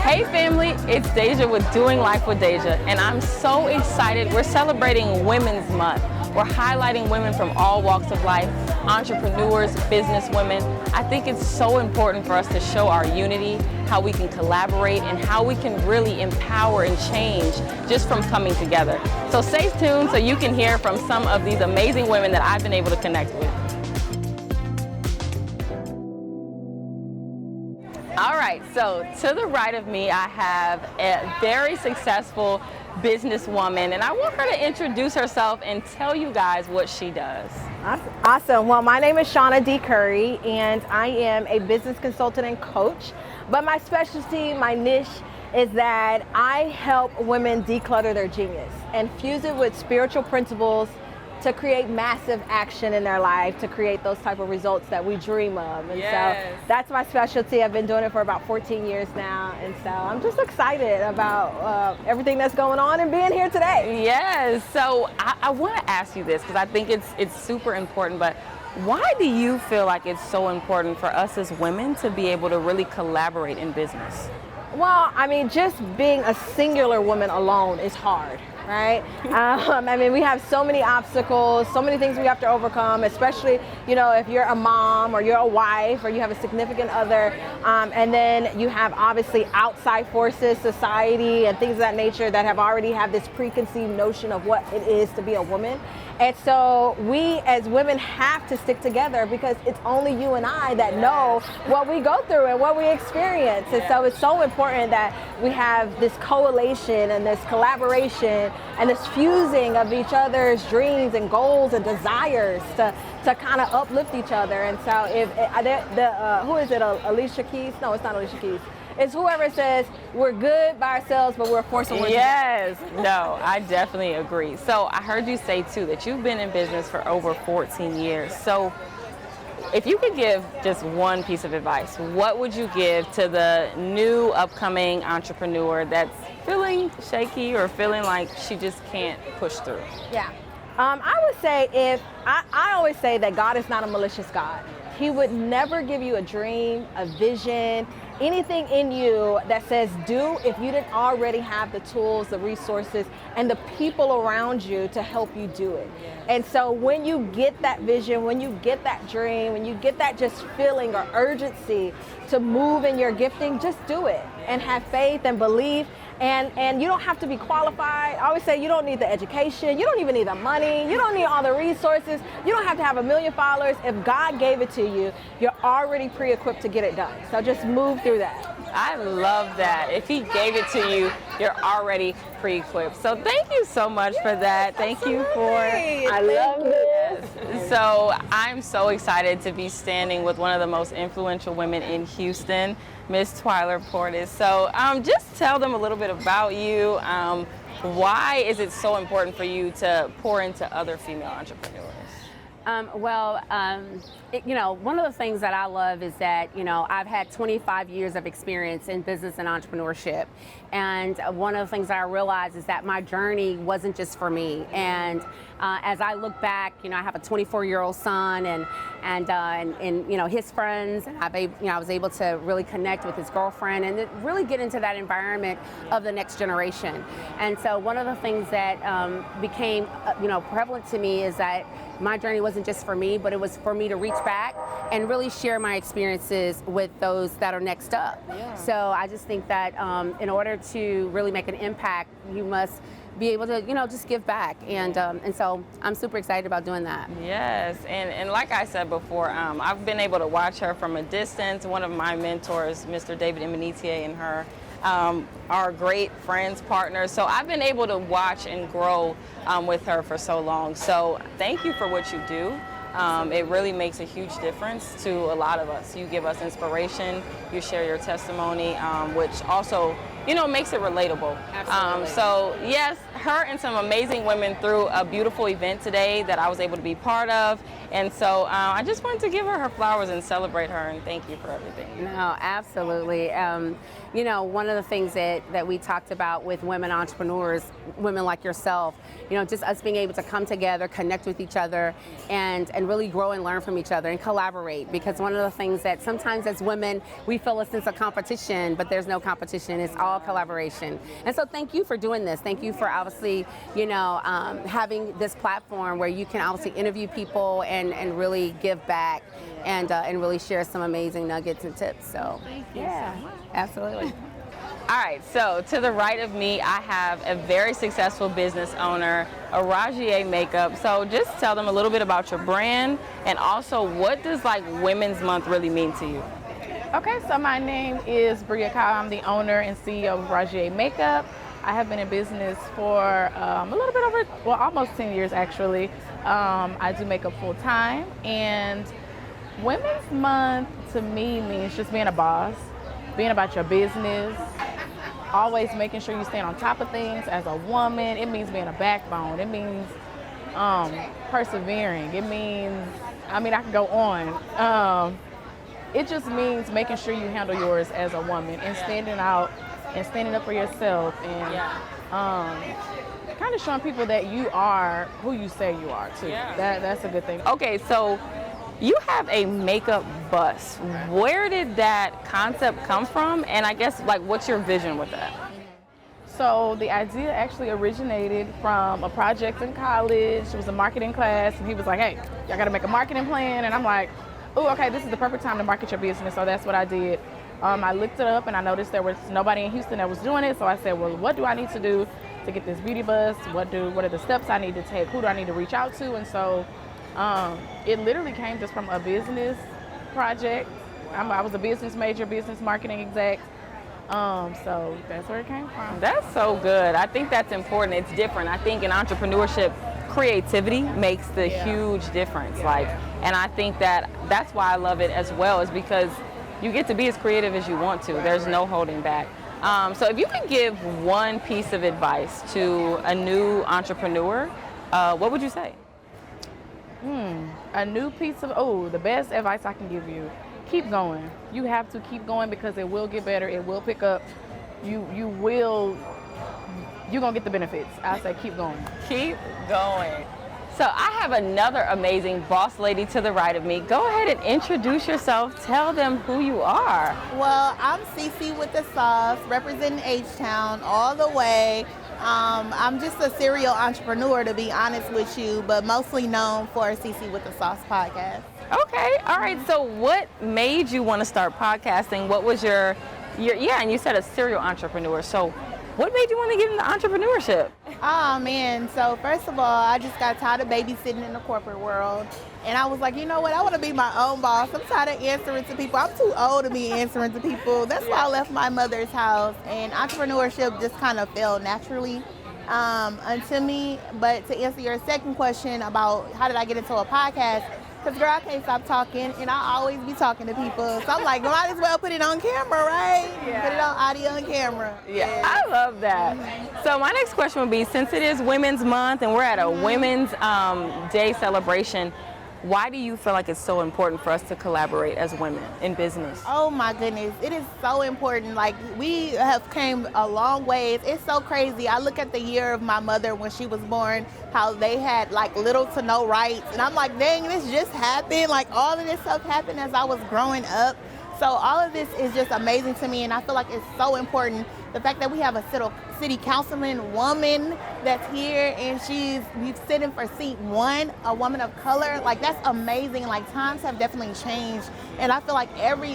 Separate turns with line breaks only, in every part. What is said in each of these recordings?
Hey family, it's Deja with Doing Life with Deja, and I'm so excited. We're celebrating Women's Month. We're highlighting women from all walks of life, entrepreneurs, business women. I think it's so important for us to show our unity, how we can collaborate, and how we can really empower and change just from coming together. So stay tuned so you can hear from some of these amazing women that I've been able to connect with. All right, so to the right of me, I have a very successful businesswoman, and I want her to introduce herself and tell you guys what she does.
Awesome. Well, my name is Shawna D Curry, and I am a business consultant and coach. But my specialty, my niche, is that I help women declutter their genius and fuse it with spiritual principles to create massive action in their life, to create those type of results that we dream of. And so that's my specialty. I've been doing it for about 14 years now. And so I'm just excited about everything that's going on and being here today.
Yes, so I want to ask you this because I think it's super important, but why do you feel like it's so important for us as women to be able to really collaborate in business?
Well, I mean, just being a singular woman alone is hard, right? I mean, we have so many obstacles, so many things we have to overcome, especially, you know, if you're a mom or you're a wife or you have a significant other, and then you have obviously outside forces, society and things of that nature that have already have this preconceived notion of what it is to be a woman. And so we as women have to stick together because it's only you and I that know what we go through and what we experience. And so it's so important that we have this coalition and this collaboration and this fusing of each other's dreams and goals and desires to kind of uplift each other. And so if who is it, Alicia Keys? No, it's not Alicia Keys. It's whoever says we're good by ourselves, but we're a force of women.
Yes, no, I definitely agree. So I heard you say too that you've been in business for over 14 years. So if you could give just one piece of advice, what would you give to the new upcoming entrepreneur that's feeling shaky or feeling like she just can't push through?
Yeah, I would say I always say that God is not a malicious God. He would never give you a dream, a vision, anything in you that says do if you didn't already have the tools, the resources, and the people around you to help you do it. And so when you get that vision, when you get that dream, when you get that just feeling or urgency to move in your gifting, just do it and have faith and believe. And you don't have to be qualified. I always say you don't need the education. You don't even need the money. You don't need all the resources. You don't have to have 1 million followers. If God gave it to you, you're already pre-equipped to get it done. So just move through that.
I love that. If he gave it to you, you're already pre-equipped. So thank you so much for that. Thank you for, I love this. So I'm so excited to be standing with one of the most influential women in Houston, Miss Twiler Portis. So just tell them a little bit about you. Why is it so important for you to pour into other female entrepreneurs?
You know, one of the things that I love is that, you know, I've had 25 years of experience in business and entrepreneurship. And one of the things that I realized is that my journey wasn't just for me. And as I look back, you know, I have a 24-year-old son and you know, his friends, and I was able to really connect with his girlfriend and really get into that environment of the next generation. And so one of the things that became, you know, prevalent to me is that my journey wasn't just for me, but it was for me to reach back and really share my experiences with those that are next up. Yeah. So I just think that in order to really make an impact, you must be able to, you know, just give back. And so I'm super excited about doing that.
Yes, and like I said before, I've been able to watch her from a distance. One of my mentors, Mr. David Emanitier, and her are great friends, partners. So I've been able to watch and grow with her for so long. So thank you for what you do. It really makes a huge difference to a lot of us. You give us inspiration, you share your testimony, which also, you know, makes it relatable.
Absolutely.
So yes, her and some amazing women threw a beautiful event today that I was able to be part of. And so I just wanted to give her flowers and celebrate her and thank you for everything.
No, absolutely. You know, one of the things that we talked about with women entrepreneurs, women like yourself, you know, just us being able to come together, connect with each other, and really grow and learn from each other and collaborate. Because one of the things that sometimes as women, we feel a sense of competition, but there's no competition. It's all collaboration. And so thank you for doing this. Thank you for obviously, you know, having this platform where you can obviously interview people and really give back and really share some amazing nuggets and tips. So
Thank you
yeah,
so much.
absolutely.
All right, so to the right of me, I have a very successful business owner, Arajier Makeup. So just tell them a little bit about your brand and also what does like Women's Month really mean to you?
Okay, so my name is Bria Gardner. I'm the owner and CEO of Arajier Makeup. I have been in business for a little bit over, well, almost 10 years actually. I do makeup full time, and Women's Month to me means just being a boss, being about your business, always making sure you stand on top of things as a woman. It means being a backbone. It means persevering. It means, I can go on. It just means making sure you handle yours as a woman and standing out and standing up for yourself and kind of showing people that you are who you say you are too.
Yeah.
That's a good thing.
Okay, so you have a makeup bus. Where did that concept come from? And I guess like what's your vision with that?
So the idea actually originated from a project in college. It was a marketing class, and he was like, hey, y'all gotta make a marketing plan. And I'm like, oh, okay, this is the perfect time to market your business. So that's what I did. I looked it up and I noticed there was nobody in Houston that was doing it. So I said, well, what do I need to do to get this beauty bus? What are the steps I need to take? Who do I need to reach out to? And so it literally came just from a business project. I was a business major, business marketing exec. So that's where it came from.
That's so good. I think that's important. It's different. I think in entrepreneurship, creativity makes the huge difference. And I think that's why I love it as well, is because you get to be as creative as you want to. There's no holding back. So if you could give one piece of advice to a new entrepreneur, what would you say?
A new piece of, the best advice I can give you, keep going. You have to keep going because it will get better. It will pick up. You're gonna get the benefits. I say keep going.
Keep going. So I have another amazing boss lady to the right of me. Go ahead and introduce yourself. Tell them who you are.
Well, I'm CeCe with the Sauce, representing H-Town all the way. I'm just a serial entrepreneur, to be honest with you, but mostly known for CeCe with the Sauce podcast.
Okay, all right. So what made you want to start podcasting? What was your and you said a serial entrepreneur. So what made you want to get into entrepreneurship?
Oh man, so first of all, I just got tired of babysitting in the corporate world. And I was like, you know what, I want to be my own boss. I'm tired of answering to people. I'm too old to be answering to people. That's why I left my mother's house. And entrepreneurship just kind of fell naturally unto me. But to answer your second question about how did I get into a podcast, because girl, I can't stop talking and I always be talking to people. So I'm like, might as well put it on camera, right?
Yeah.
Put it on audio and camera.
Yeah, I love that. So my next question would be, since it is Women's Month and we're at a Women's Day celebration, why do you feel like it's so important for us to collaborate as women in business?
Oh my goodness, it is so important. Like, we have came a long ways. It's so crazy. I look at the year of my mother when she was born, how they had like little to no rights. And I'm like, dang, this just happened. Like, all of this stuff happened as I was growing up. So all of this is just amazing to me, and I feel like it's so important. The fact that we have a city councilman woman that's here, and she's sitting for seat 1, a woman of color. Like, that's amazing. Like, times have definitely changed, and I feel like every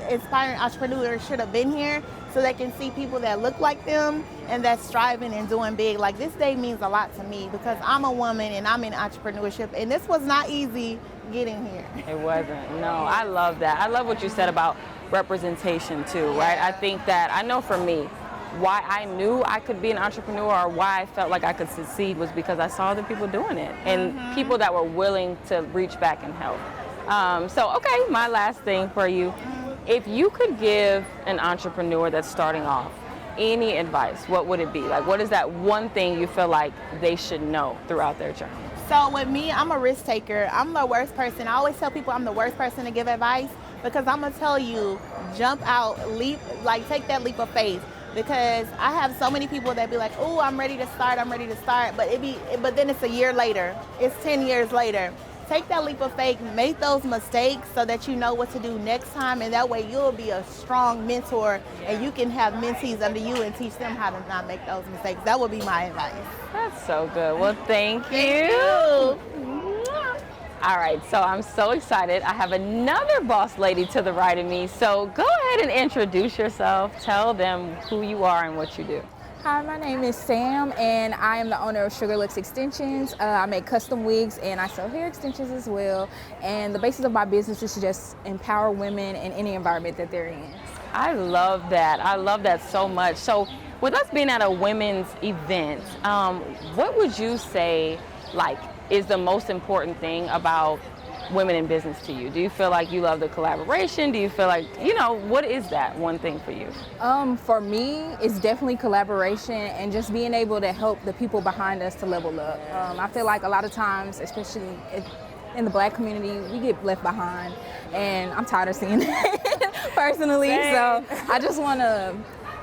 inspiring entrepreneur should have been here, so they can see people that look like them and that's striving and doing big. Like, this day means a lot to me because I'm a woman and I'm in entrepreneurship, and this was not easy getting here.
It wasn't. No, I love that. I love what you said about representation too, right? I think that, I know for me, why I knew I could be an entrepreneur or why I felt like I could succeed was because I saw other people doing it and people that were willing to reach back and help. Okay, my last thing for you. If you could give an entrepreneur that's starting off any advice, what would it be? Like, what is that one thing you feel like they should know throughout their journey?
So with me, I'm a risk taker. I'm the worst person. I always tell people I'm the worst person to give advice because I'm gonna tell you, jump out, leap, like take that leap of faith. Because I have so many people that be like, oh, I'm ready to start, but then it's a year later, it's 10 years later. Take that leap of faith, make those mistakes so that you know what to do next time, and that way you'll be a strong mentor and you can have mentees under you and teach them how to not make those mistakes. That would be my advice.
That's so good. Well, thank you. All right, so I'm so excited. I have another boss lady to the right of me. So go ahead and introduce yourself. Tell them who you are and what you do.
Hi, my name is Sam, and I am the owner of Sugar Looks Extensions. I make custom wigs, and I sell hair extensions as well. And the basis of my business is to just empower women in any environment that they're in.
I love that. I love that so much. So with us being at a women's event, what would you say, like, is the most important thing about women in business to you? Do you feel like you love the collaboration? Do you feel like, what is that one thing for you?
For me, it's definitely collaboration and just being able to help the people behind us to level up. I feel like a lot of times, especially in the Black community, we get left behind, and I'm tired of seeing it personally.
Same.
So I just want to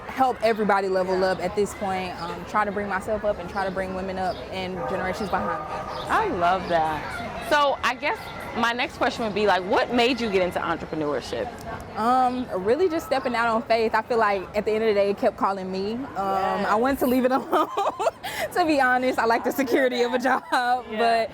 help everybody level up at this point, try to bring myself up and try to bring women up and generations behind me.
I love that. So I guess my next question would be, like, what made you get into entrepreneurship?
Really just stepping out on faith. I feel like at the end of the day, it kept calling me. I wanted to leave it alone. To be honest, I like the security of a job, but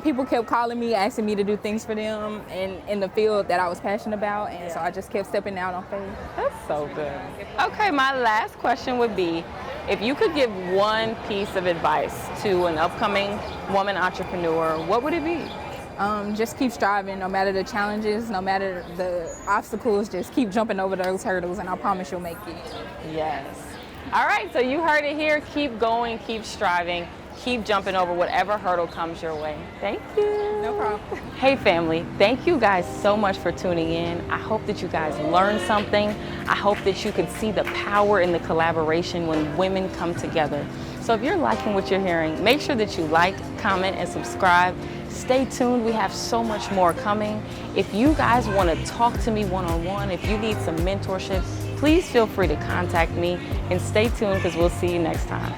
people kept calling me, asking me to do things for them in the field that I was passionate about, and so I just kept stepping out on faith.
That's so good. Okay, my last question would be, if you could give one piece of advice to an upcoming woman entrepreneur, what would it be?
Just keep striving, no matter the challenges, no matter the obstacles, just keep jumping over those hurdles, and I promise you'll make it.
Yes. All right, so you heard it here. Keep going, keep striving, keep jumping over whatever hurdle comes your way. Thank you.
No problem.
Hey family, thank you guys so much for tuning in. I hope that you guys learned something. I hope that you could see the power in the collaboration when women come together. So if you're liking what you're hearing, make sure that you like, comment, and subscribe. Stay tuned, we have so much more coming. If you guys want to talk to me one-on-one, if you need some mentorship, please feel free to contact me, and stay tuned because we'll see you next time.